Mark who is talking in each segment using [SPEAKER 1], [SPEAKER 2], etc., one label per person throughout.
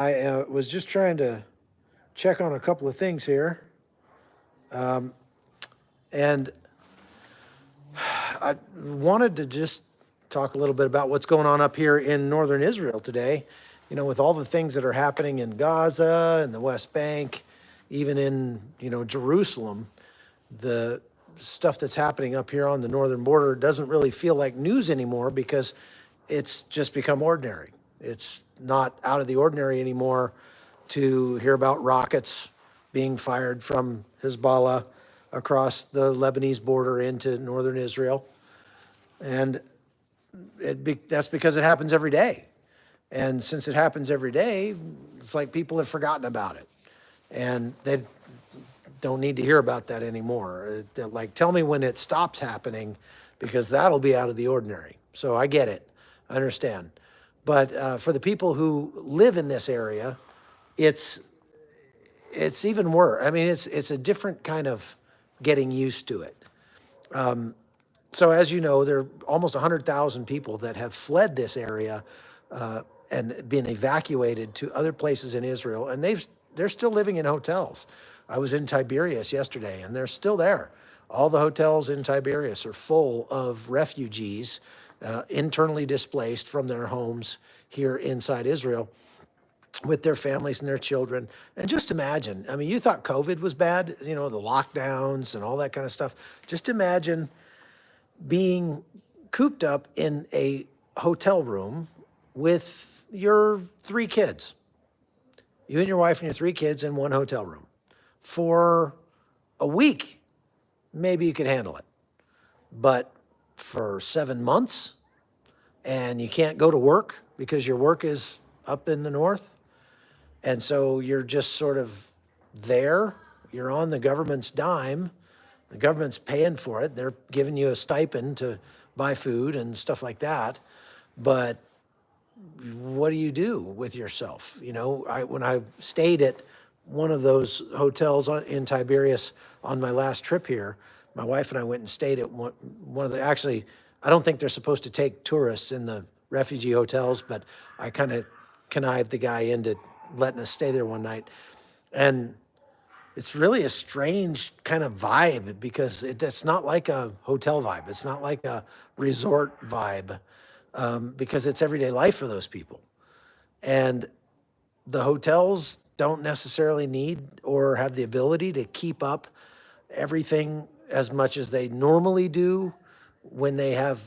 [SPEAKER 1] I was just trying to check on a couple of things here. And I wanted to just talk a little bit about what's going on up here in northern Israel today. You know, with all the things that are happening in Gaza and the West Bank, even in, Jerusalem, the stuff that's happening up here on the northern border doesn't really feel like news anymore because it's just become ordinary. It's not out of the ordinary anymore to hear about rockets being fired from Hezbollah across the Lebanese border into northern Israel. And that's because it happens every day. And since it happens every day, it's like people have forgotten about it. And they don't need to hear about that anymore. They're like, tell me when it stops happening, because that'll be out of the ordinary. So I get it. I understand. But for the people who live in this area, it's even worse. I mean, it's a different kind of getting used to it. So as you know, there are almost 100,000 people that have fled this area and been evacuated to other places in Israel, and they're still living in hotels. I was in Tiberias yesterday, and they're still there. All the hotels in Tiberias are full of refugees, internally displaced from their homes here inside Israel, with their families and their children. And just imagine, I mean, you thought COVID was bad, the lockdowns and all that kind of stuff. Just imagine being cooped up in a hotel room with your 3 kids. You and your wife and your 3 kids in one hotel room for a week. Maybe you could handle it. But for 7 months, and you can't go to work because your work is up in the north, and so you're just sort of there. You're on the government's dime. The government's paying for it. They're giving you a stipend to buy food and stuff like that. But what do you do with yourself? When I stayed at one of those hotels in Tiberias on my last trip here, my wife and I went and stayed at one of the, actually, I don't think they're supposed to take tourists in the refugee hotels, but I kind of connived the guy into letting us stay there one night. And it's really a strange kind of vibe because it's not like a hotel vibe. It's not like a resort vibe because it's everyday life for those people. And the hotels don't necessarily need or have the ability to keep up everything as much as they normally do when they have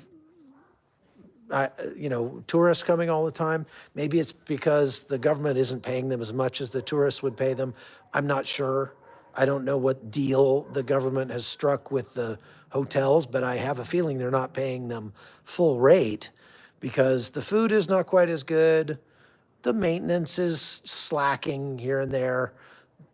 [SPEAKER 1] tourists coming all the time. Maybe it's because the government isn't paying them as much as the tourists would pay them. I'm not sure. I don't know what deal the government has struck with the hotels, but I have a feeling they're not paying them full rate because the food is not quite as good. The maintenance is slacking here and there.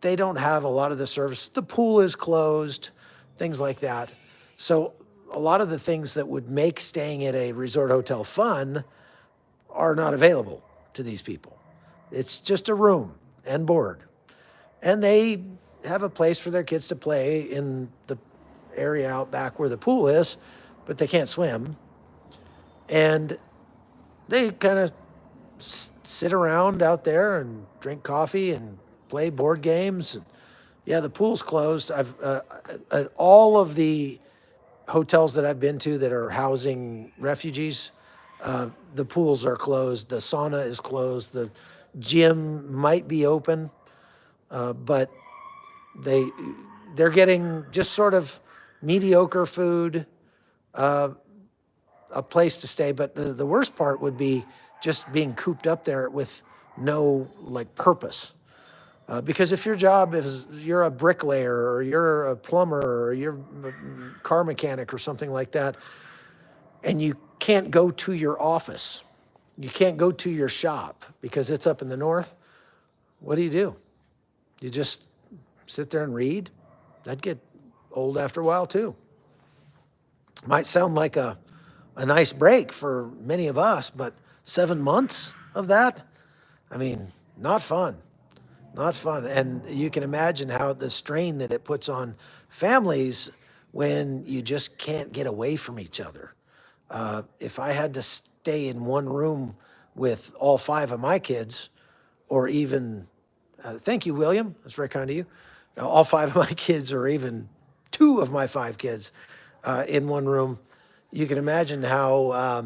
[SPEAKER 1] They don't have a lot of the service. The pool is closed, things like that. So a lot of the things that would make staying at a resort hotel fun are not available to these people. It's just a room and board. And they have a place for their kids to play in the area out back where the pool is, but they can't swim. And they kind of sit around out there and drink coffee and play board games. And yeah, the pool's closed. At all of the hotels that I've been to that are housing refugees, the pools are closed. The sauna is closed. The gym might be open, but they're getting just sort of mediocre food, a place to stay. But the worst part would be just being cooped up there with no purpose. Because if your job is you're a bricklayer or you're a plumber or you're a car mechanic or something like that, and you can't go to your office, you can't go to your shop because it's up in the north, what do? You just sit there and read? That'd get old after a while too. Might sound like a nice break for many of us, but 7 months of that, I mean, not fun. Not fun. And you can imagine how the strain that it puts on families when you just can't get away from each other. If I had to stay in one room with all 5 of my kids, or even, thank you, William. That's very kind of you. All 5 of my kids, or even 2 of my 5 kids in one room. You can imagine how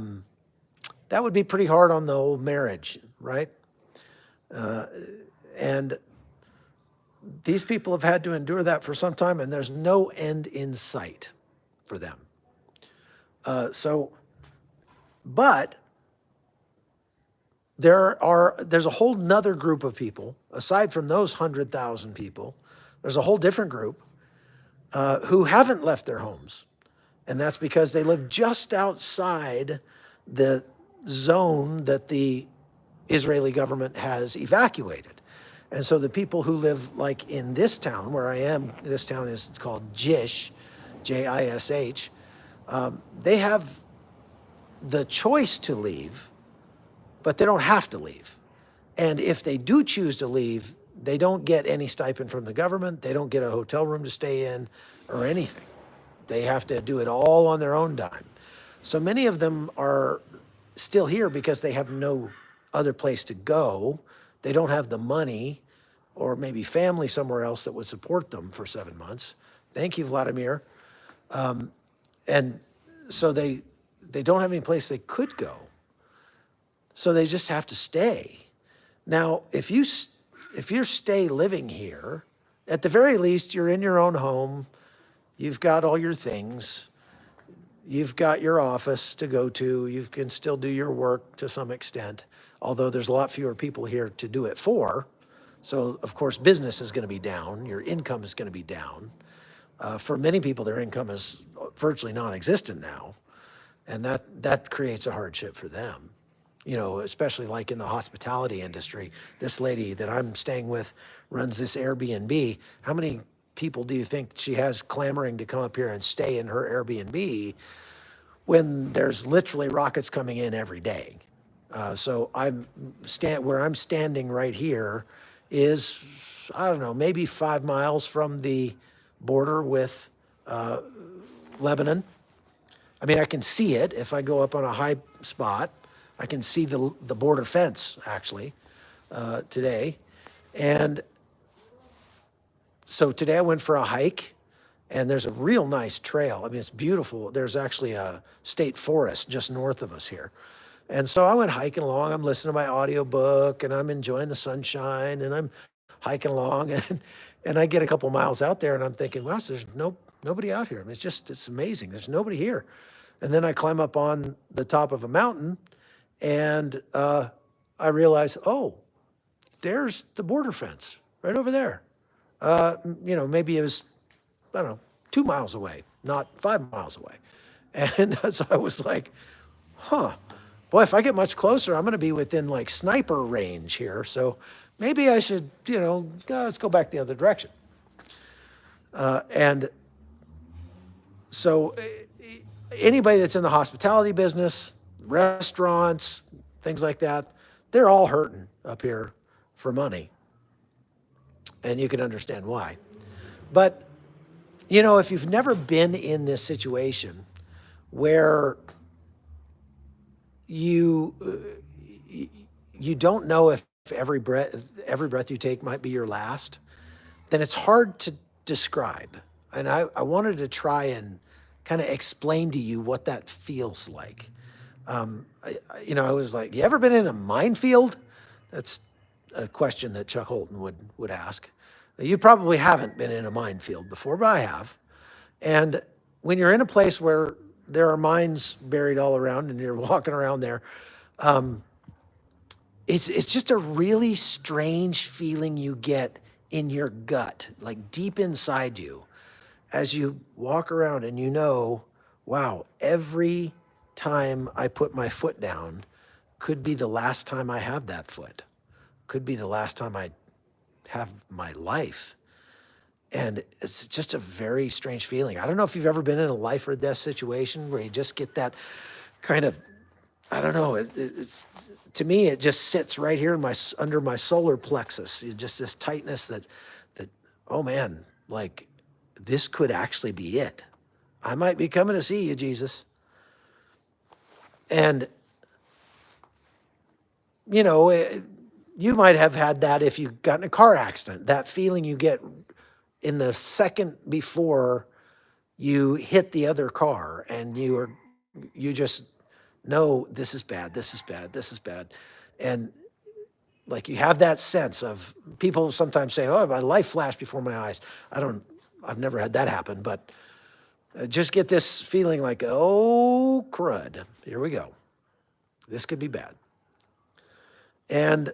[SPEAKER 1] that would be pretty hard on the whole marriage, right? And these people have had to endure that for some time, and there's no end in sight for them. But there's a whole nother group of people, aside from those 100,000 people, there's a whole different group who haven't left their homes. And that's because they live just outside the zone that the Israeli government has evacuated. And so the people who live like in this town where I am, this town is called Jish, Jish, they have the choice to leave, but they don't have to leave. And if they do choose to leave, they don't get any stipend from the government. They don't get a hotel room to stay in or anything. They have to do it all on their own dime. So many of them are still here because they have no other place to go. They don't have the money, or maybe family somewhere else that would support them for 7 months. Thank you, Vladimir. And so they don't have any place they could go. So they just have to stay. Now, if you stay living here, at the very least, you're in your own home. You've got all your things. You've got your office to go to. You can still do your work to some extent, although there's a lot fewer people here to do it for. So, of course, business is going to be down. Your income is going to be down. For many people, their income is virtually non-existent now, and that creates a hardship for them. You know, especially like in the hospitality industry. This lady that I'm staying with runs this Airbnb. How many people do you think she has clamoring to come up here and stay in her Airbnb when there's literally rockets coming in every day? So where I'm standing right here is, I don't know, maybe 5 miles from the border with Lebanon. I mean, I can see it if I go up on a high spot. I can see the border fence, actually, today. And so today I went for a hike, and there's a real nice trail. I mean, it's beautiful. There's actually a state forest just north of us here. And so I went hiking along. I'm listening to my audiobook, and I'm enjoying the sunshine, and I'm hiking along. And I get a couple miles out there, and I'm thinking, wow, there's nobody out here. I mean, it's amazing. There's nobody here. And then I climb up on the top of a mountain, and I realize, oh, there's the border fence right over there. Maybe it was, I don't know, 2 miles away, not 5 miles away. And so I was like, boy, if I get much closer, I'm going to be within like sniper range here. So maybe I should, let's go back the other direction. And so anybody that's in the hospitality business, restaurants, things like that, they're all hurting up here for money. And you can understand why. But, if you've never been in this situation where you don't know if every breath you take might be your last, then it's hard to describe. And I wanted to try and kind of explain to you what that feels like. I was like, you ever been in a minefield? That's a question that Chuck Holton would ask. You probably haven't been in a minefield before, but I have. And when you're in a place where there are mines buried all around and you're walking around there, it's just a really strange feeling you get in your gut, like deep inside you, as you walk around and wow, every time I put my foot down could be the last time I have that foot, could be the last time I have my life. And it's just a very strange feeling. I don't know if you've ever been in a life or death situation where you just get that kind of, I don't know, it's to me, it just sits right here under my solar plexus. Just this tightness that, oh man, like this could actually be it. I might be coming to see you, Jesus. And, You might have had that if you got in a car accident, that feeling you get in the second before you hit the other car, and you just know this is bad, this is bad, this is bad. And like you have that sense of, people sometimes say, oh, my life flashed before my eyes. I've never had that happen, but just get this feeling like, oh, crud, here we go. This could be bad. And,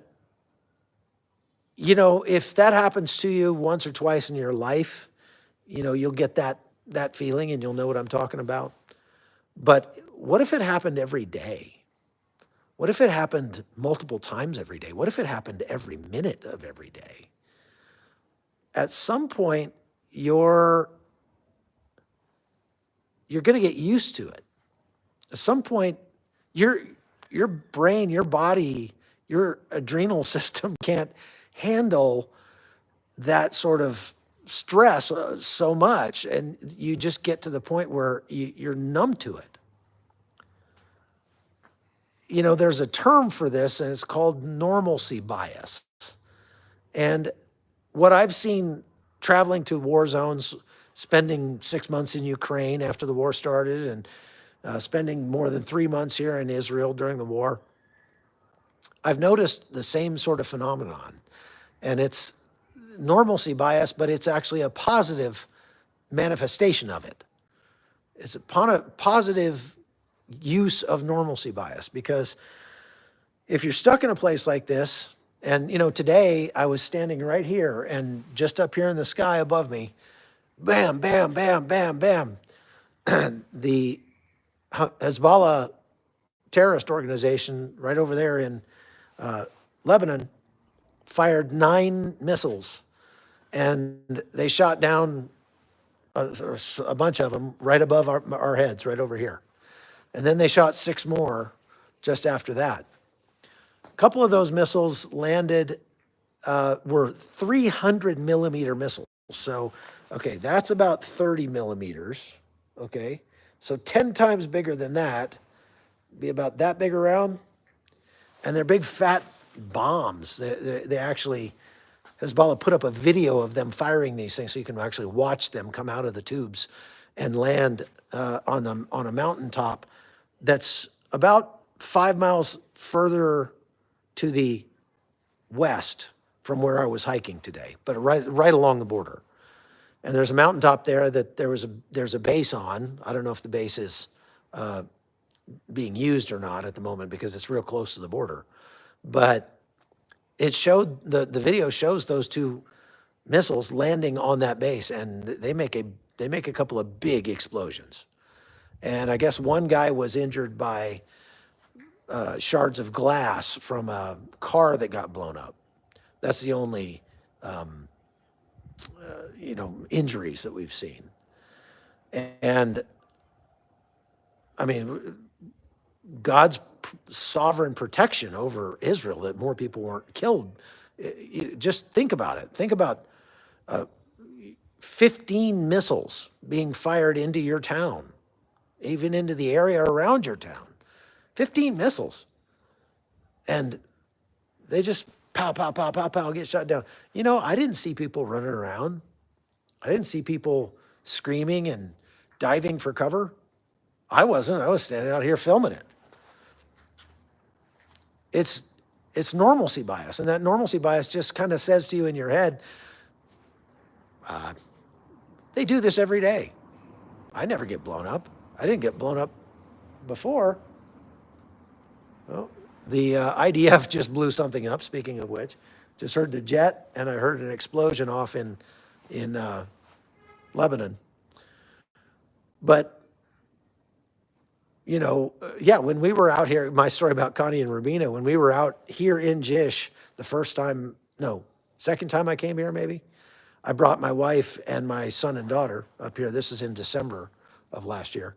[SPEAKER 1] if that happens to you once or twice in your life, you'll get that feeling and you'll know what I'm talking about. But what if it happened every day? What if it happened multiple times every day? What if it happened every minute of every day? At some point, you're going to get used to it. At some point, your brain, your body, your adrenal system can't handle that sort of stress so much, and you just get to the point where you're numb to it. There's a term for this, and it's called normalcy bias. And what I've seen traveling to war zones, spending 6 months in Ukraine after the war started, and spending more than 3 months here in Israel during the war, I've noticed the same sort of phenomenon. And it's normalcy bias, but it's actually a positive manifestation of it. It's a positive use of normalcy bias, because if you're stuck in a place like this, and today I was standing right here, and just up here in the sky above me, bam, bam, bam, bam, bam, the Hezbollah terrorist organization right over there in Lebanon fired 9 missiles, and they shot down a bunch of them right above our heads, right over here. And then they shot 6 more just after that. A couple of those missiles landed, were 300 millimeter missiles. So, okay, that's about 30 millimeters. Okay, so 10 times bigger than that, be about that big around. And they're big fat bombs. They actually, Hezbollah put up a video of them firing these things, so you can actually watch them come out of the tubes and land on a mountaintop that's about 5 miles further to the west from where I was hiking today, but right along the border. And there's a mountaintop there that there's a base on. I don't know if the base is being used or not at the moment, because it's real close to the border. But it showed, the video shows those 2 missiles landing on that base, and they make a couple of big explosions. And I guess one guy was injured by shards of glass from a car that got blown up. That's the only injuries that we've seen. And I mean, God's sovereign protection over Israel, that more people weren't killed. Just think about it. Think about 15 missiles being fired into your town, even into the area around your town. 15 missiles. And they just pow, pow, pow, pow, pow, get shot down. I didn't see people running around. I didn't see people screaming and diving for cover. I wasn't. I was standing out here filming it. It's normalcy bias. And that normalcy bias just kind of says to you in your head, they do this every day. I never get blown up. I didn't get blown up before. Well, the IDF just blew something up, speaking of which. Just heard the jet, and I heard an explosion off in Lebanon. But, when we were out here, my story about Connie and Rubina, when we were out here in Jish second time I came here maybe, I brought my wife and my son and daughter up here. This is in December of last year.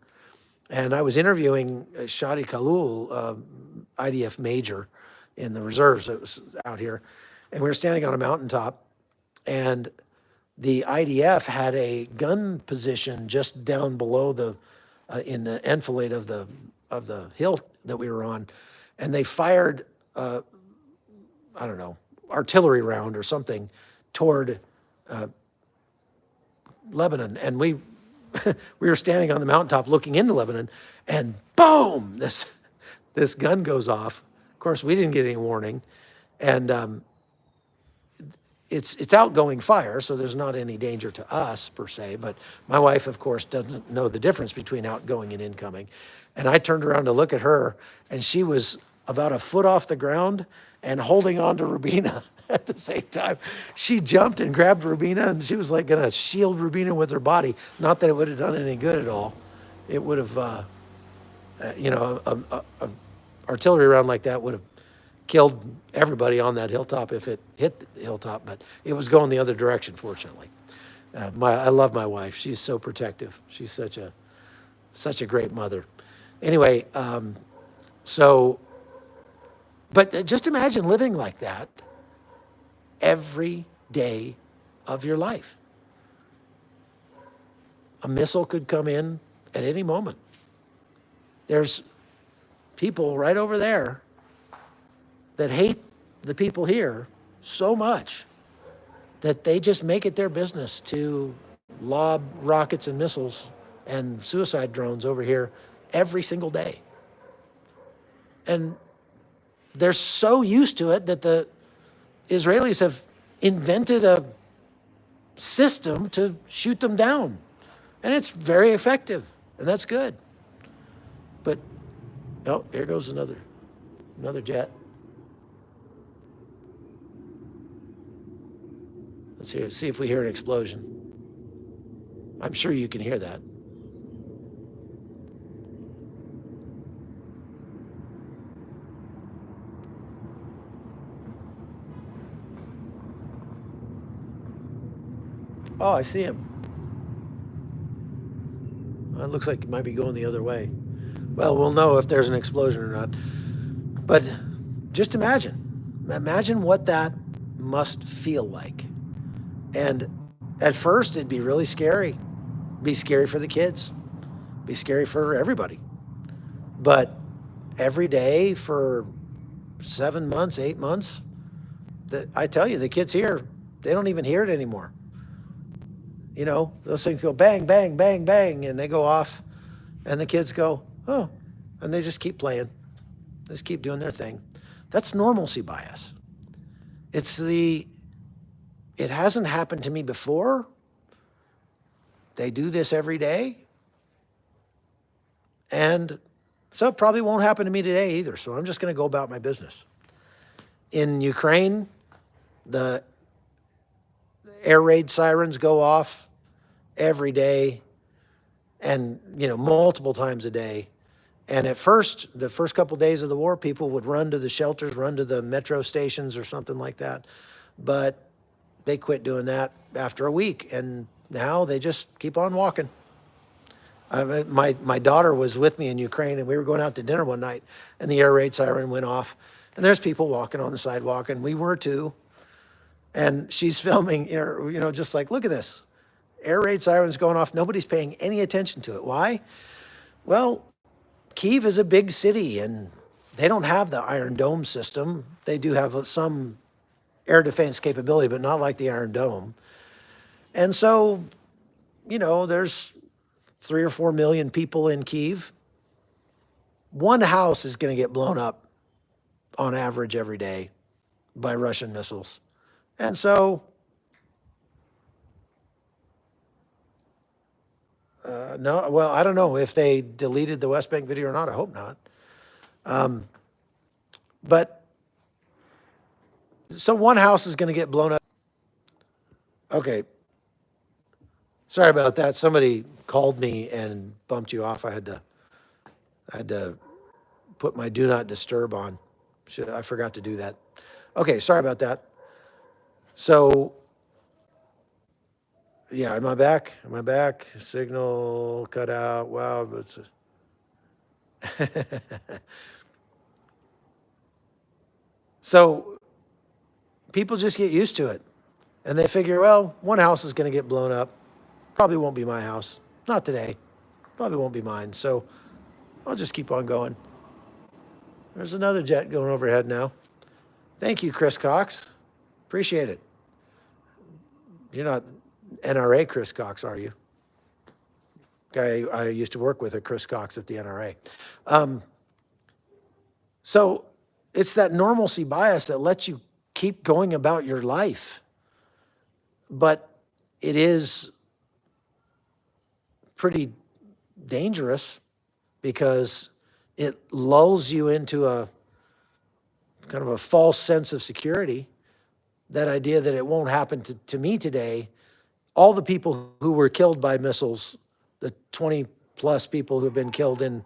[SPEAKER 1] And I was interviewing Shadi Khalul, IDF major in the reserves that was out here. And we were standing on a mountaintop, and the IDF had a gun position just down below in the enfilade of the hill that we were on. And they fired I don't know, artillery round or something toward Lebanon. And we were standing on the mountaintop looking into Lebanon, and boom, this gun goes off. Of course, we didn't get any warning, and it's outgoing fire, so there's not any danger to us per se. But my wife, of course, doesn't know the difference between outgoing and incoming. And I turned around to look at her, and she was about a foot off the ground and holding on to Rubina at the same time. She jumped and grabbed Rubina, and she was like going to shield Rubina with her body. Not that it would have done any good at all. It would have, a artillery round like that would have killed everybody on that hilltop if it hit the hilltop, but it was going the other direction, fortunately. I love my wife. She's so protective. She's such a great mother. Anyway, but just imagine living like that every day of your life. A missile could come in at any moment. There's people right over there that hate the people here so much that they just make it their business to lob rockets and missiles and suicide drones over here every single day. And they're so used to it that the Israelis have invented a system to shoot them down. And it's very effective, and that's good. But, oh, here goes another jet. Let's see if we hear an explosion. I'm sure you can hear that. Oh, I see him. It looks like it might be going the other way. Well, we'll know if there's an explosion or not. But just imagine what that must feel like. And at first, it'd be really scary. Be scary for the kids. Be scary for everybody. But every day for 7 months, 8 months, I tell you, the kids here, they don't even hear it anymore. You know, those things go bang, bang, bang, bang, and they go off, and the kids go, oh, and they just keep playing. They just keep doing their thing. That's normalcy bias. It hasn't happened to me before. They do this every day. And so it probably won't happen to me today either. So I'm just going to go about my business. In Ukraine, the air raid sirens go off every day and, multiple times a day. And at first, the first couple of days of the war, people would run to the shelters, run to the metro stations or something like that. But they quit doing that after a week, and now they just keep on walking. My daughter was with me in Ukraine, and we were going out to dinner one night, and the air raid siren went off, and there's people walking on the sidewalk, and we were too. And she's filming, just like, look at this. Air raid sirens going off. Nobody's paying any attention to it. Why? Well, Kyiv is a big city, and they don't have the Iron Dome system. They do have some air defense capability, but not like the Iron Dome. And so, there's 3 or 4 million people in Kyiv. One house is going to get blown up on average every day by Russian missiles. And so, no, well, I don't know if they deleted the West Bank video or not. I hope not. But so one house is going to get blown up. Okay. Sorry about that. Somebody called me and bumped you off. I had to put my do not disturb on. I forgot to do that. Okay, sorry about that. So, yeah, am I back? Am I back? Signal cut out. Wow. So, people just get used to it. And they figure, well, one house is going to get blown up. Probably won't be my house. Not today. Probably won't be mine. So, I'll just keep on going. There's another jet going overhead now. Thank you, Chris Cox. Appreciate it. You're not NRA Chris Cox, are you? Guy I used to work with at Chris Cox at the NRA. So it's that normalcy bias that lets you keep going about your life. But it is pretty dangerous because it lulls you into a kind of a false sense of security. That idea that it won't happen to me today. All the people who were killed by missiles, the 20 plus people who've been killed in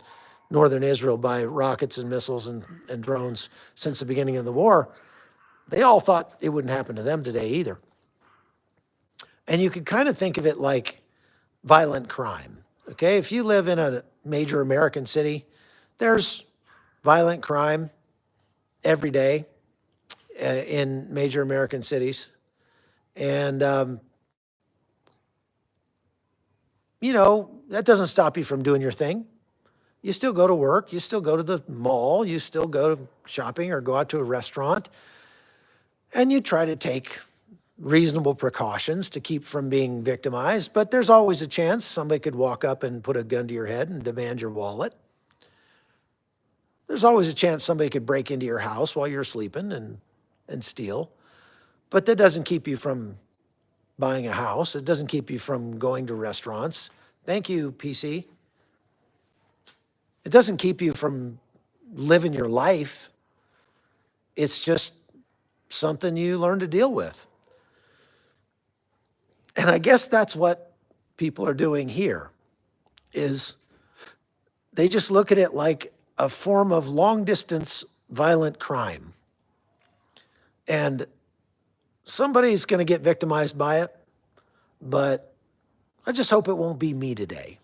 [SPEAKER 1] northern Israel by rockets and missiles and drones since the beginning of the war, they all thought it wouldn't happen to them today either. And you could kind of think of it like violent crime. Okay, if you live in a major American city, there's violent crime every day in major American cities. And, you know, that doesn't stop you from doing your thing. You still go to work, you still go to the mall, you still go shopping or go out to a restaurant, and you try to take reasonable precautions to keep from being victimized. But there's always a chance somebody could walk up and put a gun to your head and demand your wallet. There's always a chance somebody could break into your house while you're sleeping and steal. But that doesn't keep you from buying a house. It doesn't keep you from going to restaurants. Thank you, PC. It doesn't keep you from living your life. It's just something you learn to deal with. And I guess that's what people are doing here, is they just look at it like a form of long-distance violent crime. And somebody's going to get victimized by it, but I just hope it won't be me today.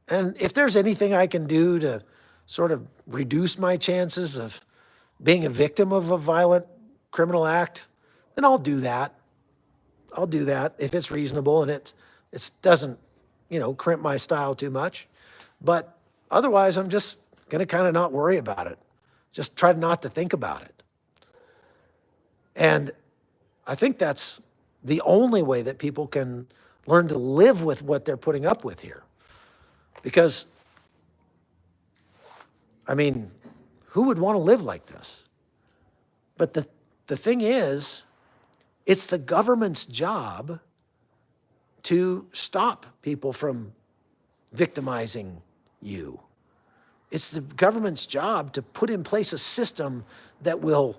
[SPEAKER 1] And if there's anything I can do to sort of reduce my chances of being a victim of a violent criminal act, then I'll do that. I'll do that if it's reasonable and it doesn't, you know, crimp my style too much. But otherwise, I'm just going to kind of not worry about it. Just try not to think about it. And I think that's the only way that people can learn to live with what they're putting up with here. Because, I mean, who would want to live like this? But the thing is, it's the government's job to stop people from victimizing you. It's the government's job to put in place a system that will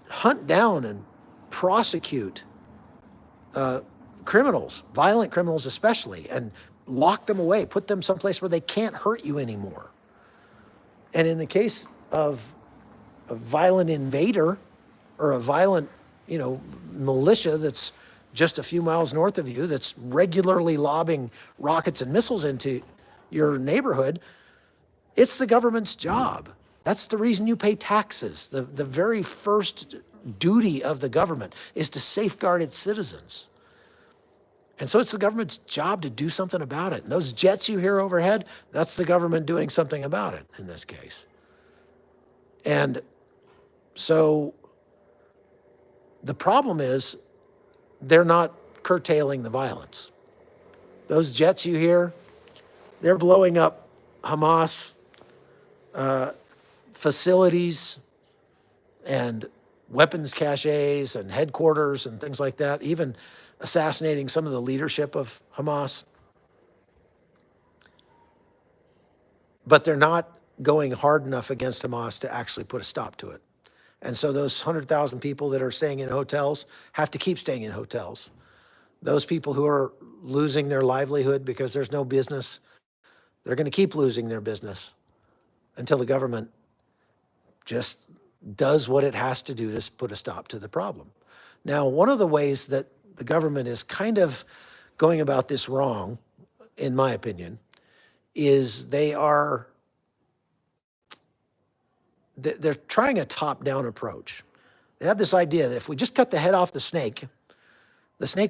[SPEAKER 1] hunt down and prosecute criminals, violent criminals especially, and lock them away, put them someplace where they can't hurt you anymore. And in the case of a violent invader or a violent, you know, militia that's just a few miles north of you that's regularly lobbing rockets and missiles into your neighborhood, it's the government's job. That's the reason you pay taxes. The very first duty of the government is to safeguard its citizens. And so it's the government's job to do something about it. And those jets you hear overhead, that's the government doing something about it in this case. And so the problem is they're not curtailing the violence. Those jets you hear, they're blowing up Hamas facilities and weapons caches and headquarters and things like that, even assassinating some of the leadership of Hamas. But they're not going hard enough against Hamas to actually put a stop to it. And so those 100,000 people that are staying in hotels have to keep staying in hotels. Those people who are losing their livelihood because there's no business, they're going to keep losing their business until the government just does what it has to do to put a stop to the problem. Now, one of the ways that the government is kind of going about this wrong, in my opinion, is they're trying a top-down approach. They have this idea that if we just cut the head off the snake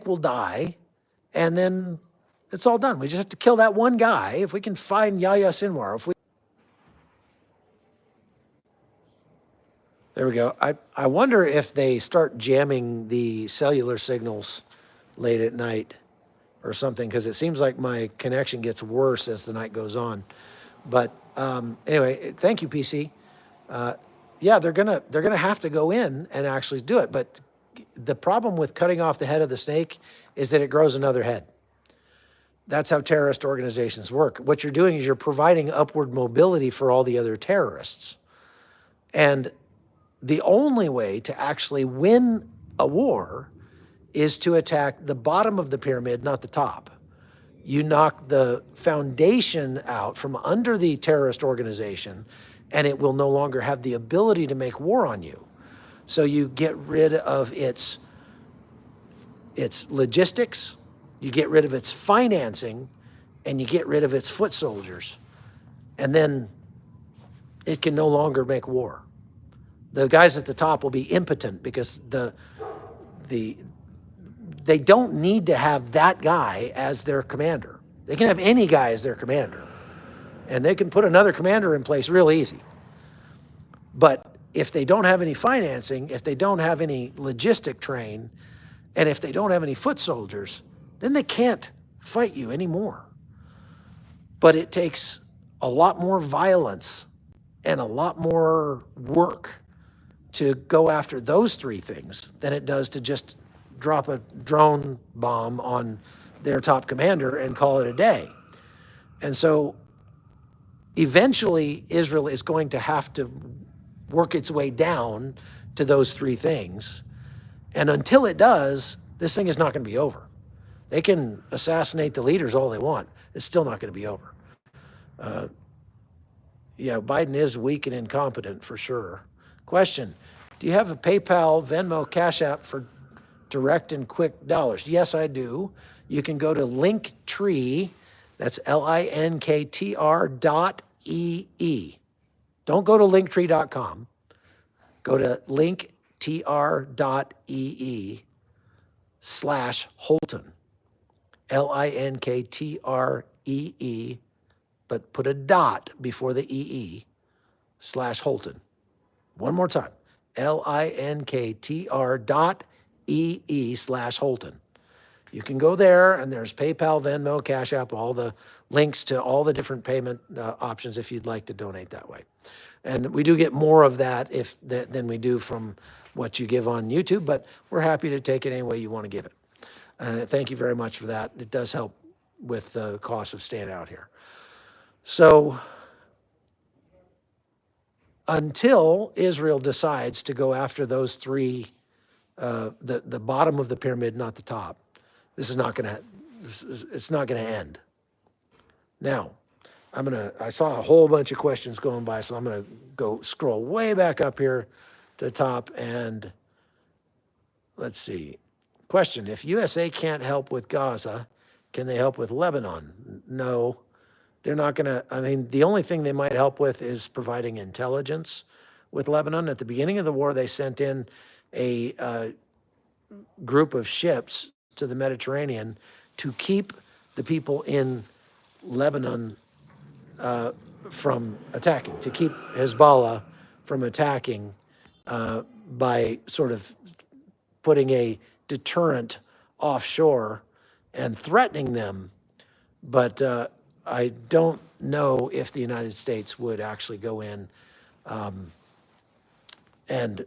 [SPEAKER 1] will die, and then it's all done. We just have to kill that one guy. If we can find Yahya Sinwar, There we go. I wonder if they start jamming the cellular signals late at night or something, because it seems like my connection gets worse as the night goes on. But anyway, thank you, PC. Yeah, they're gonna have to go in and actually do it. But the problem with cutting off the head of the snake is that it grows another head. That's how terrorist organizations work. What you're doing is you're providing upward mobility for all the other terrorists. And the only way to actually win a war is to attack the bottom of the pyramid, not the top. You knock the foundation out from under the terrorist organization, and it will no longer have the ability to make war on you. So you get rid of its logistics, you get rid of its financing, and you get rid of its foot soldiers. And then it can no longer make war. The guys at the top will be impotent because they don't need to have that guy as their commander. They can have any guy as their commander. And they can put another commander in place real easy. But if they don't have any financing, if they don't have any logistic train, and if they don't have any foot soldiers, then they can't fight you anymore. But it takes a lot more violence and a lot more work to go after those three things than it does to just drop a drone bomb on their top commander and call it a day. And so eventually Israel is going to have to work its way down to those three things. And until it does, this thing is not going to be over. They can assassinate the leaders all they want. It's still not going to be over. Yeah, Biden is weak and incompetent for sure. Question, do you have a PayPal, Venmo, Cash App for direct and quick dollars? Yes, I do. You can go to Linktree, that's linktr.ee. Don't go to linktree.com. Go to linktr.ee/Holton. LINKTREE, but put a dot before the EE/Holton. One more time, LINKTR.ee/Holton. You can go there, and there's PayPal, Venmo, Cash App, all the links to all the different payment options if you'd like to donate that way. And we do get more of that than we do from what you give on YouTube, but we're happy to take it any way you want to give it. Thank you very much for that. It does help with the cost of staying out here. So until Israel decides to go after those three, the bottom of the pyramid, not the top, it's not going to end. Now, I saw a whole bunch of questions going by, so I'm going to go scroll way back up here to the top, and let's see. Question, if USA can't help with Gaza, can they help with Lebanon? No, they're not going to. I mean, the only thing they might help with is providing intelligence with Lebanon. At the beginning of the war, they sent in a group of ships to the Mediterranean to keep the people in Lebanon from attacking, to keep Hezbollah from attacking by sort of putting a deterrent offshore and threatening them. But I don't know if the United States would actually go in and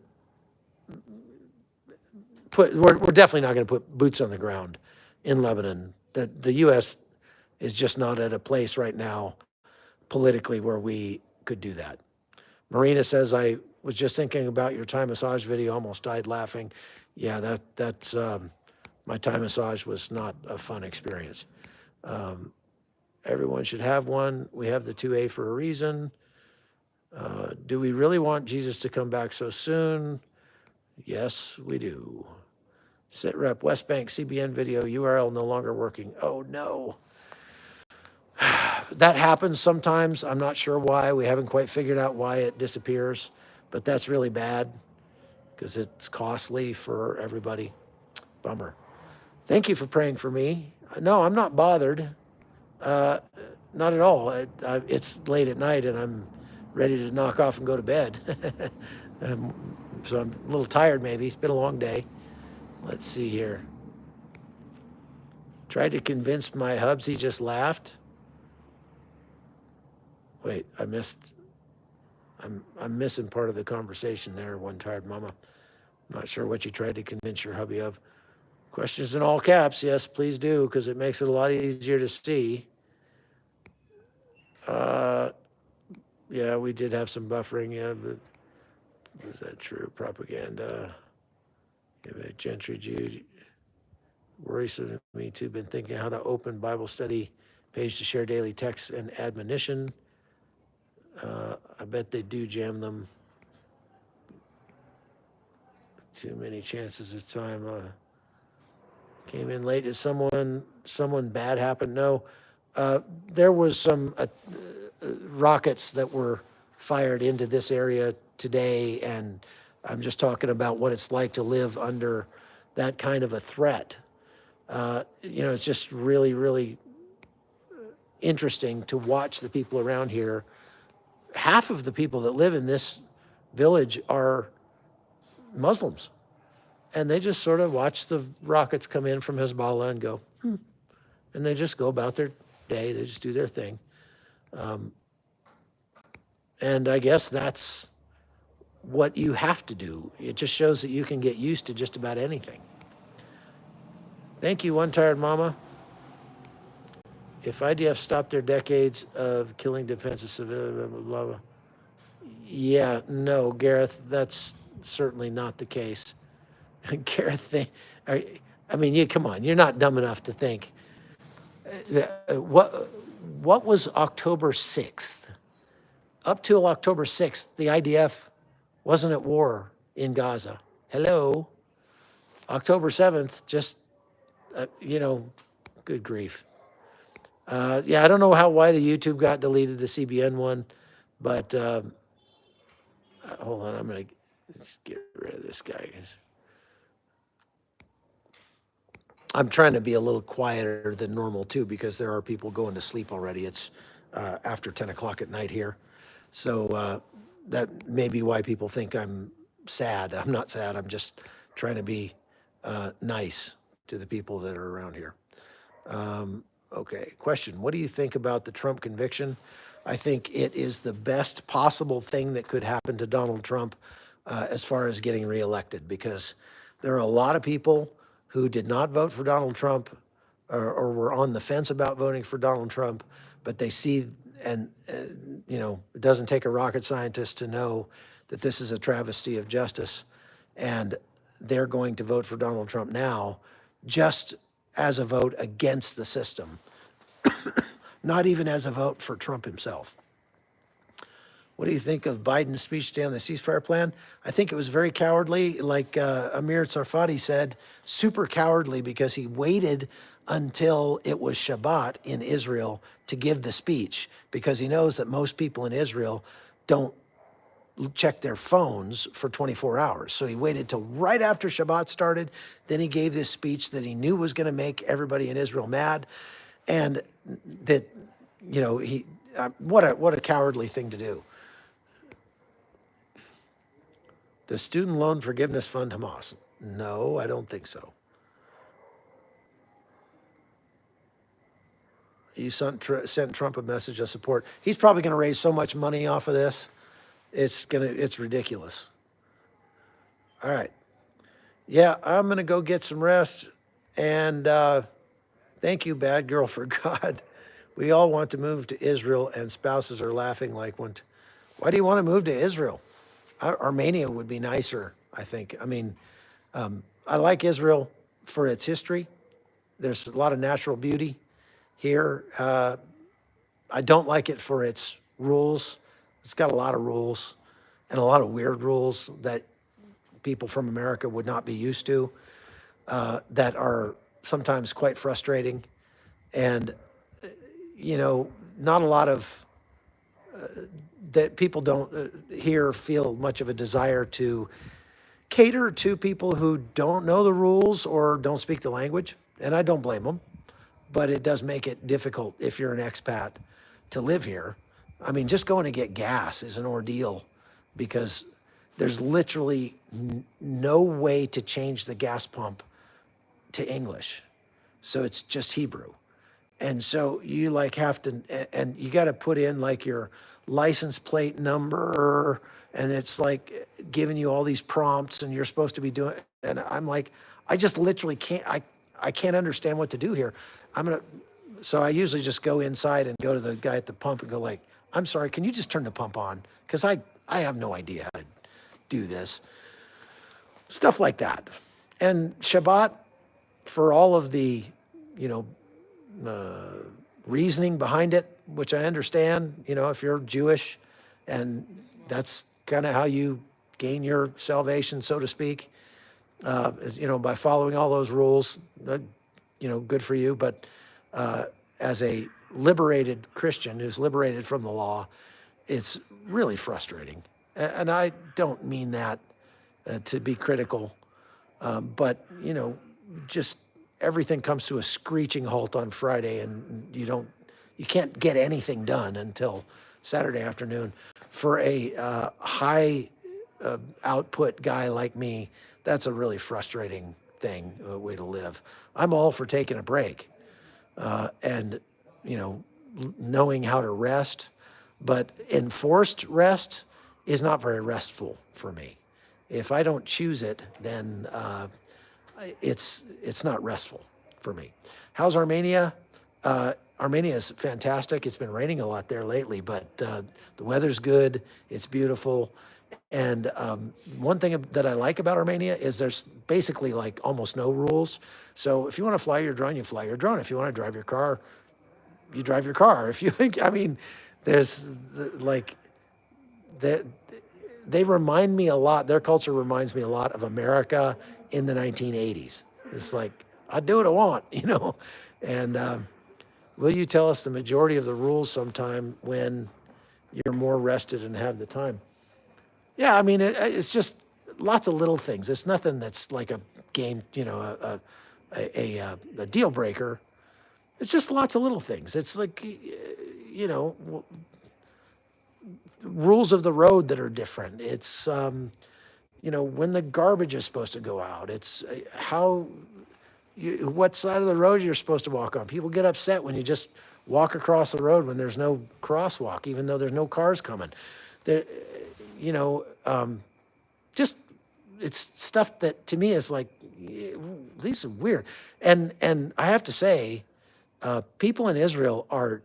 [SPEAKER 1] we're definitely not going to put boots on the ground in Lebanon. The U.S. is just not at a place right now politically where we could do that. Marina says, I was just thinking about your Thai massage video, almost died laughing. Yeah, that's my Thai massage was not a fun experience. Everyone should have one. We have the 2A for a reason. Do we really want Jesus to come back so soon? Yes, we do. SITREP, West Bank, CBN video, URL no longer working. Oh, no. That happens sometimes. I'm not sure why. We haven't quite figured out why it disappears, but that's really bad because it's costly for everybody. Bummer. Thank you for praying for me. No, I'm not bothered. Not at all. It's late at night and I'm ready to knock off and go to bed. So I'm a little tired maybe. It's been a long day. Let's see here. Tried to convince my hubs, he just laughed. Wait, I'm missing part of the conversation there, one tired mama. Not sure what you tried to convince your hubby of. Questions in all caps, yes, please do, because it makes it a lot easier to see. Yeah, we did have some buffering, yeah, but is that true? Propaganda. Gentry Jude. Worrisome to me too. Been thinking how to open Bible study page to share daily texts and admonition. I bet they do jam them. Too many chances of time. Came in late. Is someone bad happened? No. There was some rockets that were fired into this area today, and I'm just talking about what it's like to live under that kind of a threat. It's just really, really interesting to watch the people around here. Half of the people that live in this village are Muslims, and they just sort of watch the rockets come in from Hezbollah and go, and they just go about their day. They just do their thing. And I guess that's what you have to do. It just shows that you can get used to just about anything. Thank you, One Tired Mama. If IDF stopped their decades of killing defensive civilians, blah, blah, blah. Yeah, no, Gareth, that's certainly not the case. Gareth, come on, you're not dumb enough to think. What was October 6th? Up till October 6th, the IDF wasn't at war in Gaza. Hello? October 7th, just, good grief. I don't know why the YouTube got deleted, the CBN one, but hold on, I'm going to get rid of this guy. I'm trying to be a little quieter than normal too, because there are people going to sleep already. It's after 10 o'clock at night here. So that may be why people think I'm sad. I'm not sad. I'm just trying to be nice to the people that are around here. Okay, question. What do you think about the Trump conviction? I think it is the best possible thing that could happen to Donald Trump as far as getting reelected, because there are a lot of people who did not vote for Donald Trump or were on the fence about voting for Donald Trump, but they see, and it doesn't take a rocket scientist to know that this is a travesty of justice, and they're going to vote for Donald Trump now just as a vote against the system, not even as a vote for Trump himself. What do you think of Biden's speech today on the ceasefire plan? I think it was very cowardly, like Amir Tsarfati said, super cowardly, because he waited until it was Shabbat in Israel to give the speech, because he knows that most people in Israel don't check their phones for 24 hours. So he waited till right after Shabbat started. Then he gave this speech that he knew was going to make everybody in Israel mad. And that, what a cowardly thing to do. The Student Loan Forgiveness Fund Hamas? No, I don't think so. You sent Trump a message of support. He's probably going to raise so much money off of this. It's ridiculous. All right. Yeah, I'm going to go get some rest. And thank you, bad girl, for God. We all want to move to Israel, and spouses are laughing like one. Why do you want to move to Israel? Armenia would be nicer, I think. I like Israel for its history. There's a lot of natural beauty here. I don't like it for its rules. It's got a lot of rules and a lot of weird rules that people from America would not be used to, that are sometimes quite frustrating. And, not a lot of, that people don't feel much of a desire to cater to people who don't know the rules or don't speak the language. And I don't blame them, but it does make it difficult if you're an expat to live here. Just going to get gas is an ordeal, because there's literally no way to change the gas pump to English. So it's just Hebrew. And so you like have to, and you got to put in like your license plate number, and it's like giving you all these prompts, and you're supposed to be doing, and I'm like, I just literally can't, I can't understand what to do here. So I usually just go inside and go to the guy at the pump and go like, I'm sorry, can you just turn the pump on? Because I have no idea how to do this. Stuff like that. And Shabbat, for all of the, you know, reasoning behind it, which I understand, you know, if you're Jewish and that's kind of how you gain your salvation, so to speak, is, you know, by following all those rules, you know, good for you. But as a liberated Christian who's liberated from the law, it's really frustrating. And I don't mean that to be critical, but, you know, just everything comes to a screeching halt on Friday, and you can't get anything done until Saturday afternoon. For a high output guy like me, that's a really frustrating thing, way to live. I'm all for taking a break and, you know, knowing how to rest, but enforced rest is not very restful for me. If I don't choose it, then it's not restful for me. How's Armenia? Armenia is fantastic. It's been raining a lot there lately, but the weather's good. It's beautiful. And one thing that I like about Armenia is there's basically like almost no rules. So if you want to fly your drone, you fly your drone. If you want to drive your car, you drive your car. If you, I mean, there's like, they remind me a lot, their culture reminds me a lot of America in the 1980s. It's like, I do what I want, you know? And will you tell us the majority of the rules sometime when you're more rested and have the time? Yeah, I mean, it's just lots of little things. It's nothing that's like a game, you know, a deal breaker. It's just lots of little things. It's like, you know, rules of the road that are different. It's, you know, when the garbage is supposed to go out. It's what side of the road you're supposed to walk on. People get upset when you just walk across the road when there's no crosswalk, even though there's no cars coming. You know, just it's stuff that to me is like, these are weird. And I have to say, people in Israel are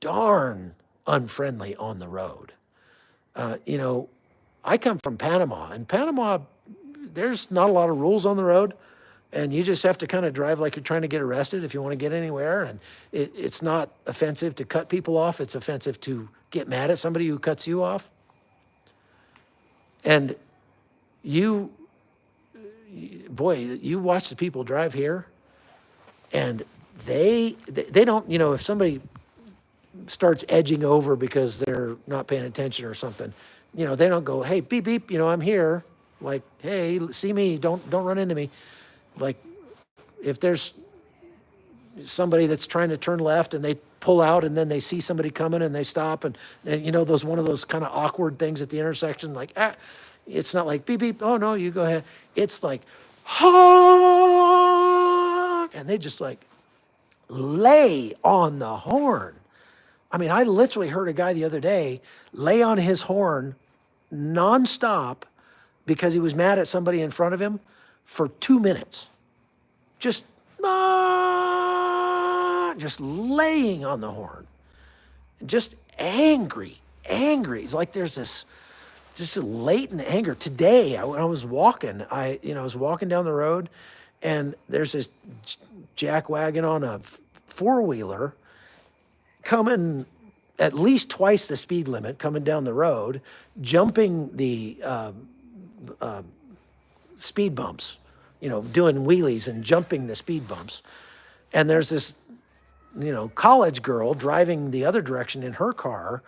[SPEAKER 1] darn unfriendly on the road. You know, I come from Panama, and Panama, there's not a lot of rules on the road, and you just have to kind of drive like you're trying to get arrested if you want to get anywhere. And it's not offensive to cut people off. It's offensive to get mad at somebody who cuts you off. And boy, you watch the people drive here, and they don't, you know, if somebody starts edging over because they're not paying attention or something, you know, they don't go, hey, beep, beep, you know, I'm here. Like, hey, see me, don't run into me. Like, if there's somebody that's trying to turn left and they pull out and then they see somebody coming and they stop and you know, one of those kind of awkward things at the intersection, like, it's not like beep, beep, oh no, you go ahead. It's like, honk, and they just like lay on the horn. I mean, I literally heard a guy the other day lay on his horn nonstop because he was mad at somebody in front of him for 2 minutes. Just laying on the horn. Just angry. It's like there's this just a latent anger. Today, when I was walking, I was walking down the road, and there's this jack wagon on a four-wheeler coming at least twice the speed limit, coming down the road, jumping the speed bumps, you know, doing wheelies and jumping the speed bumps. And there's this, you know, college girl driving the other direction in her car,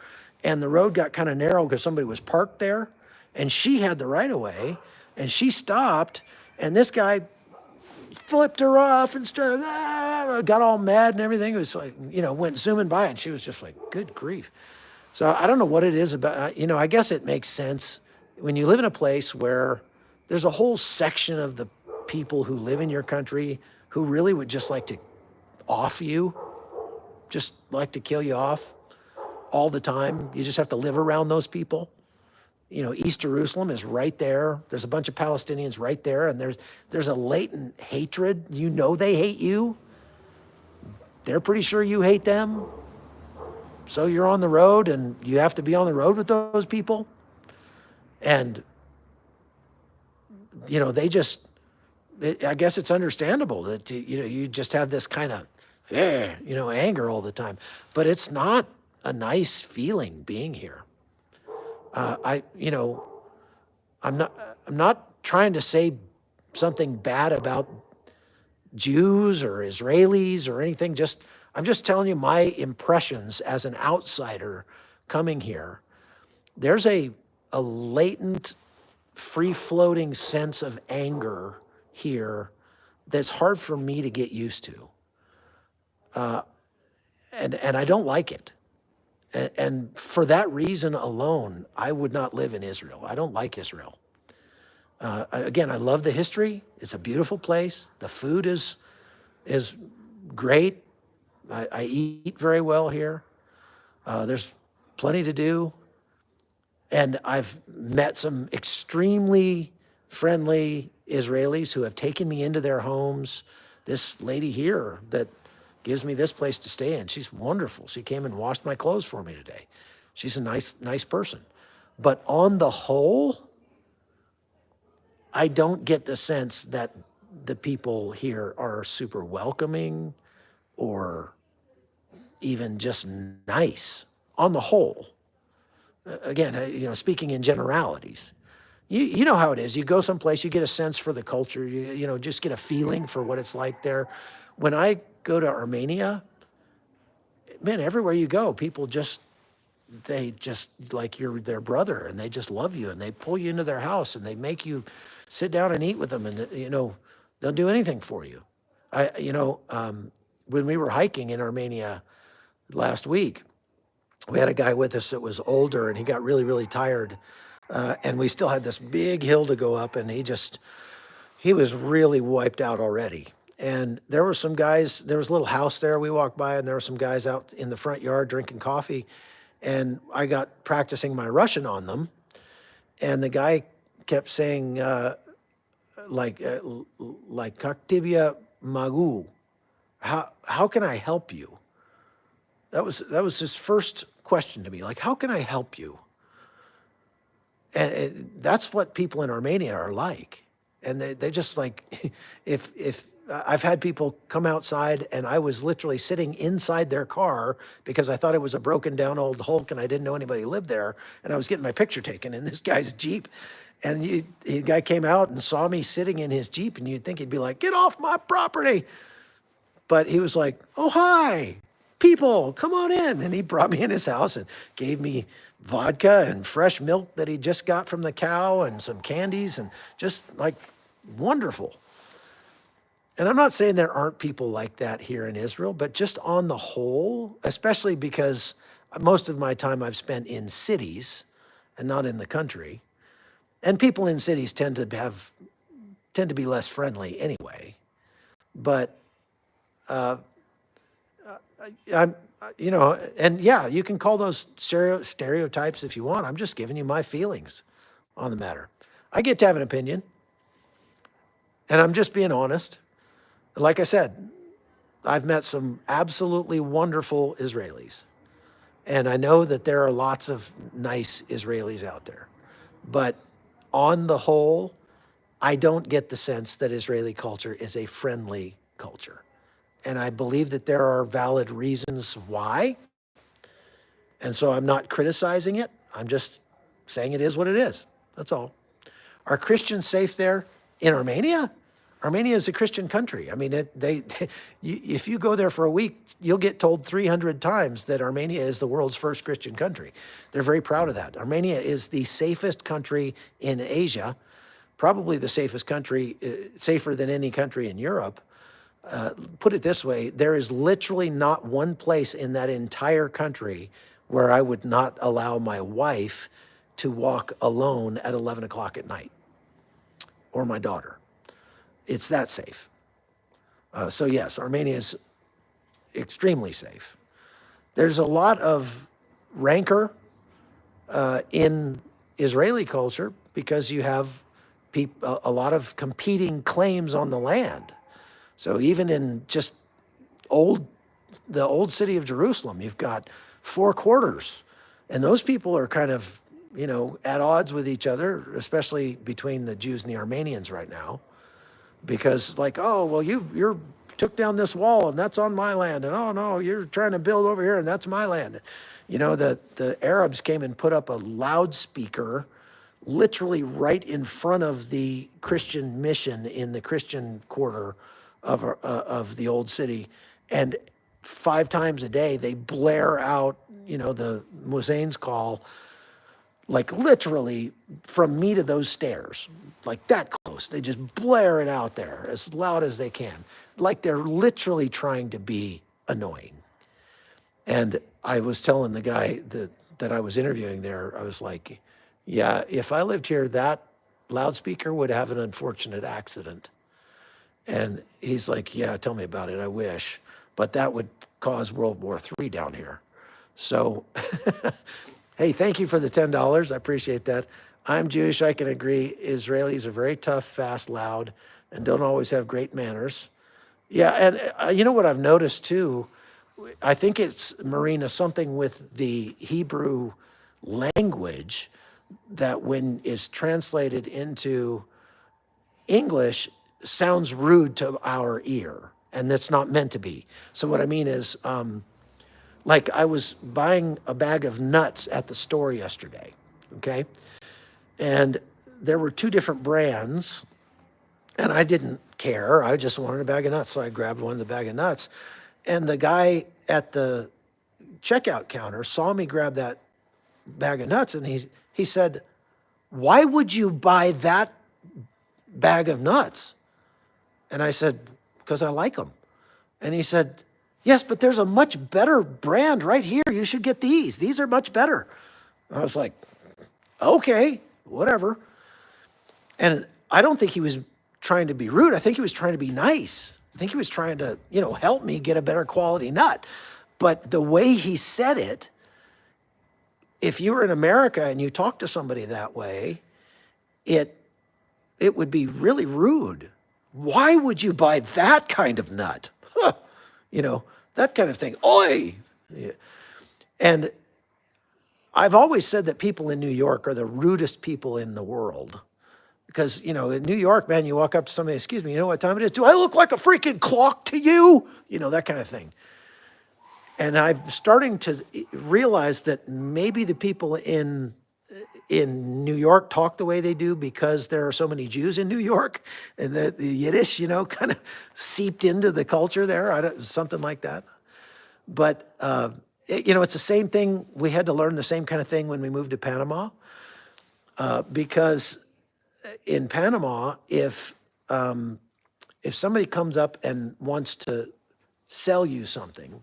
[SPEAKER 1] and the road got kind of narrow because somebody was parked there, and she had the right of way, and she stopped, and this guy flipped her off and started, got all mad and everything. It was like, you know, went zooming by, and she was just like, good grief. So I don't know what it is about, you know, I guess it makes sense when you live in a place where there's a whole section of the people who live in your country who really would just like to off you, just like to kill you off all the time. You just have to live around those people. You know, East Jerusalem is right there. There's a bunch of Palestinians right there, and there's a latent hatred. You know they hate you. They're pretty sure you hate them. So you're on the road, and you have to be on the road with those people. And, you know, I guess it's understandable that, you know, you just have this kind of, you know, anger all the time. But it's not a nice feeling being here. You know, I'm not trying to say something bad about Jews or Israelis or anything. I'm just telling you my impressions as an outsider coming here. There's a latent, free-floating sense of anger here that's hard for me to get used to. And I don't like it. And for that reason alone, I would not live in Israel. I don't like Israel. Again, I love the history. It's a beautiful place. The food is great. I eat very well here. There's plenty to do. And I've met some extremely friendly Israelis who have taken me into their homes. This lady here that gives me this place to stay in, she's wonderful. She came and washed my clothes for me today. She's a nice person. But on the whole, I don't get the sense that the people here are super welcoming or even just nice on the whole. Again, you know, speaking in generalities, you know how it is. You go someplace, you get a sense for the culture, you know, just get a feeling for what it's like there. When I go to Armenia, man, everywhere you go, people they just like you're their brother, and they just love you, and they pull you into their house, and they make you sit down and eat with them, and, you know, they'll do anything for you. When we were hiking in Armenia last week, we had a guy with us that was older, and he got really, really tired. And we still had this big hill to go up, and he was really wiped out already. And there were some guys, there was a little house there we walked by, and there were some guys out in the front yard drinking coffee. And I got practicing my Russian on them. And the guy kept saying, like, "Как тебе могу?" How can I help you? That was his first question to me. Like, how can I help you? And that's what people in Armenia are like. And they just like, if I've had people come outside, and I was literally sitting inside their car because I thought it was a broken down old Hulk and I didn't know anybody lived there. And I was getting my picture taken in this guy's Jeep. And the guy came out and saw me sitting in his Jeep, and you'd think he'd be like, "Get off my property." But he was like, "Oh, hi, people, come on in." And he brought me in his house and gave me vodka and fresh milk that he just got from the cow and some candies, and just like wonderful. And I'm not saying there aren't people like that here in Israel, but just on the whole, especially because most of my time I've spent in cities and not in the country. And people in cities tend to be less friendly anyway. But I'm, you know, and yeah, you can call those stereotypes if you want. I'm just giving you my feelings on the matter. I get to have an opinion, and I'm just being honest. Like I said, I've met some absolutely wonderful Israelis, and I know that there are lots of nice Israelis out there. But on the whole, I don't get the sense that Israeli culture is a friendly culture. And I believe that there are valid reasons why. And so I'm not criticizing it. I'm just saying it is what it is. That's all. Are Christians safe there in Armenia? Armenia is a Christian country. I mean, if you go there for a week, you'll get told 300 times that Armenia is the world's first Christian country. They're very proud of that. Armenia is the safest country in Asia, probably the safest country, safer than any country in Europe. Put it this way, there is literally not one place in that entire country where I would not allow my wife to walk alone at 11 o'clock at night, or my daughter. It's that safe. So yes, Armenia is extremely safe. There's a lot of rancor in Israeli culture because you have a lot of competing claims on the land. So even in just the old city of Jerusalem, you've got four quarters, and those people are kind of, at odds with each other, especially between the Jews and the Armenians right now, because like, oh, well, you're took down this wall and that's on my land, and oh no, you're trying to build over here and that's my land. The Arabs came and put up a loudspeaker literally right in front of the Christian mission in the Christian quarter of the old city, and 5 times a day they blare out, the Muezzin's call, like literally from me to those stairs, like that close. They just blare it out there as loud as they can, like they're literally trying to be annoying. And I was telling the guy that I was interviewing there, I was like, yeah, if I lived here, that loudspeaker would have an unfortunate accident. And he's like, yeah, tell me about it, I wish. But that would cause World War III down here. So, hey, thank you for the $10. I appreciate that. I'm Jewish, I can agree. Israelis are very tough, fast, loud, and don't always have great manners. Yeah, and you know what I've noticed too? I think it's, Marina, something with the Hebrew language that when is translated into English sounds rude to our ear, and that's not meant to be. So what I mean is, like I was buying a bag of nuts at the store yesterday, okay? And there were 2 different brands, and I didn't care. I just wanted a bag of nuts, so I grabbed one of the bag of nuts. And the guy at the checkout counter saw me grab that bag of nuts, and he said, why would you buy that bag of nuts? And I said, because I like them. And he said, yes, but there's a much better brand right here. You should get these. These are much better. I was like, okay, whatever. And I don't think he was trying to be rude. I think he was trying to be nice. I think he was trying to, help me get a better quality nut. But the way he said it, if you were in America and you talked to somebody that way, it would be really rude. Why would you buy that kind of nut? Huh. That kind of thing. Oi! Yeah. And I've always said that people in New York are the rudest people in the world. Because, in New York, man, you walk up to somebody, excuse me, you know what time it is? Do I look like a freaking clock to you? That kind of thing. And I'm starting to realize that maybe the people in New York talk the way they do because there are so many Jews in New York, and the Yiddish, kind of seeped into the culture there, something like that. But, it's the same thing. We had to learn the same kind of thing when we moved to Panama, because in Panama, if somebody comes up and wants to sell you something,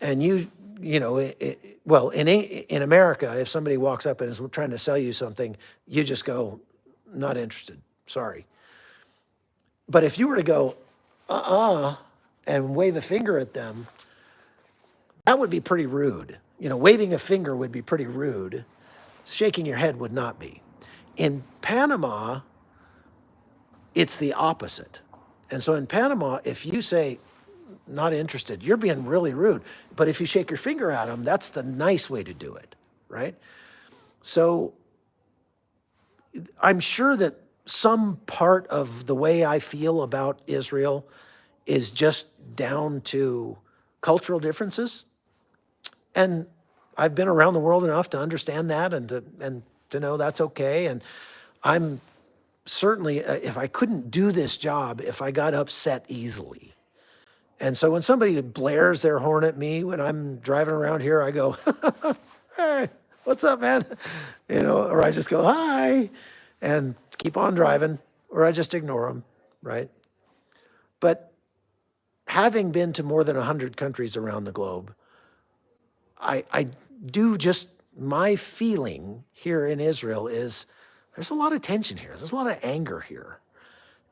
[SPEAKER 1] and in America, if somebody walks up and is trying to sell you something, you just go, not interested, sorry. But if you were to go, and wave a finger at them, that would be pretty rude. Waving a finger would be pretty rude. Shaking your head would not be. In Panama, it's the opposite. And so in Panama, if you say, not interested, you're being really rude. But if you shake your finger at them, that's the nice way to do it, right? So I'm sure that some part of the way I feel about Israel is just down to cultural differences. And I've been around the world enough to understand that and to know that's okay. And I'm certainly, if I couldn't do this job, if I got upset easily. And so when somebody blares their horn at me when I'm driving around here, I go, hey, what's up, man? Or I just go, hi, and keep on driving, or I just ignore them, right? But having been to more than 100 countries around the globe, I do just my feeling here in Israel is there's a lot of tension here. There's a lot of anger here.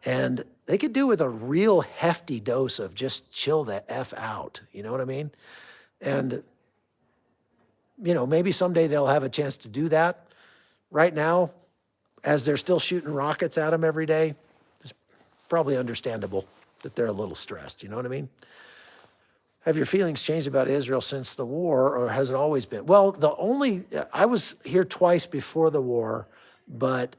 [SPEAKER 1] And they could do with a real hefty dose of just chill the F out. You know what I mean? And, maybe someday they'll have a chance to do that. Right now, as they're still shooting rockets at them every day, it's probably understandable that they're a little stressed. You know what I mean? Have your feelings changed about Israel since the war, or has it always been? Well, I was here twice before the war, but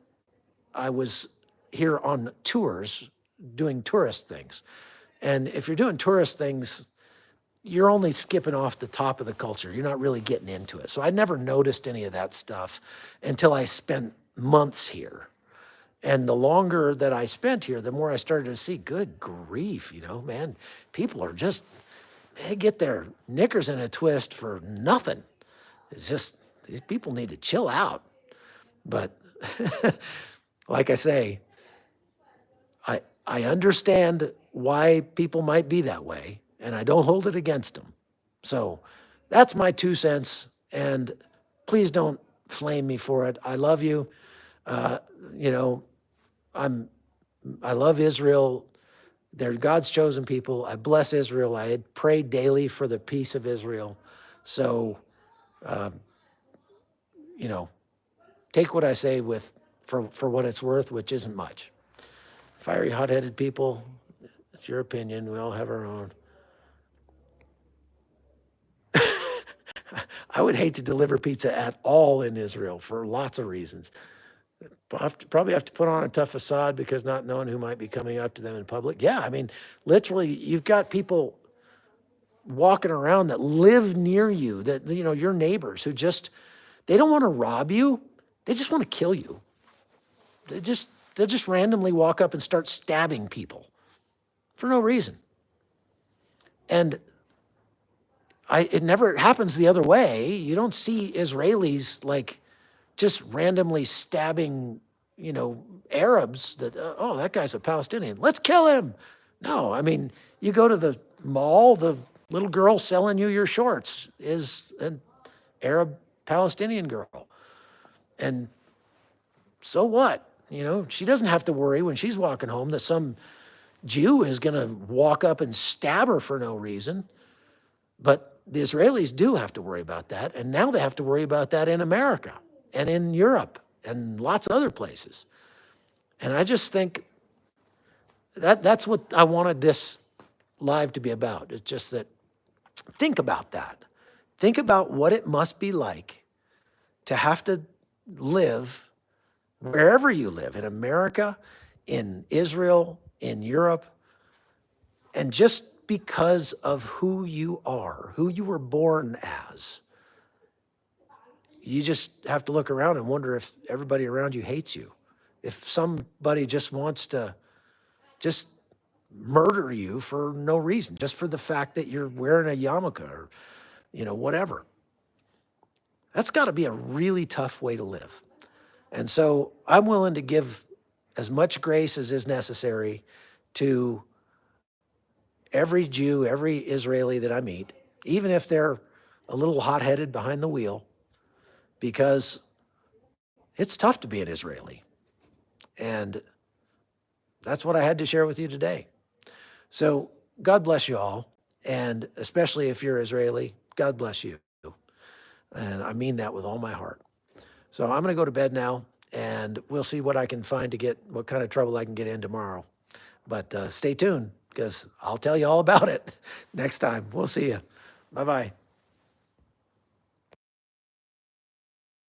[SPEAKER 1] I was here on tours doing tourist things. And if you're doing tourist things, you're only skipping off the top of the culture. You're not really getting into it. So I never noticed any of that stuff until I spent months here. And the longer that I spent here, the more I started to see, good grief, man, people are just, they get their knickers in a twist for nothing. It's just, these people need to chill out. But like I say, I understand why people might be that way, and I don't hold it against them. So that's my 2 cents, and please don't flame me for it. I love you. I love Israel. They're God's chosen people. I bless Israel. I had prayed daily for the peace of Israel. So, take what I say for what it's worth, which isn't much. Fiery, hot-headed people, it's your opinion. We all have our own. I would hate to deliver pizza at all in Israel for lots of reasons. Probably have to put on a tough facade because not knowing who might be coming up to them in public. Yeah, I mean, literally, you've got people walking around that live near you, that, your neighbors who they don't want to rob you. They just want to kill you. They'll just randomly walk up and start stabbing people for no reason. And it never happens the other way. You don't see Israelis just randomly stabbing, Arabs that, oh, that guy's a Palestinian. Let's kill him. No, I mean, you go to the mall, the little girl selling you your shorts is an Arab Palestinian girl. And so what? She doesn't have to worry when she's walking home that some Jew is going to walk up and stab her for no reason. But the Israelis do have to worry about that. And now they have to worry about that in America and in Europe and lots of other places. And I just think that's what I wanted this live to be about. It's just that, think about that. Think about what it must be like to have to live wherever you live, in America, in Israel, in Europe, and just because of who you are, who you were born as, you just have to look around and wonder if everybody around you hates you. If somebody just wants to just murder you for no reason, just for the fact that you're wearing a yarmulke or, whatever. That's got to be a really tough way to live. And so I'm willing to give as much grace as is necessary to every Jew, every Israeli that I meet, even if they're a little hot-headed behind the wheel, because it's tough to be an Israeli. And that's what I had to share with you today. So God bless you all. And especially if you're Israeli, God bless you. And I mean that with all my heart. So I'm going to go to bed now, and we'll see what I can find what kind of trouble I can get in tomorrow. But stay tuned, because I'll tell you all about it next time. We'll see you. Bye-bye.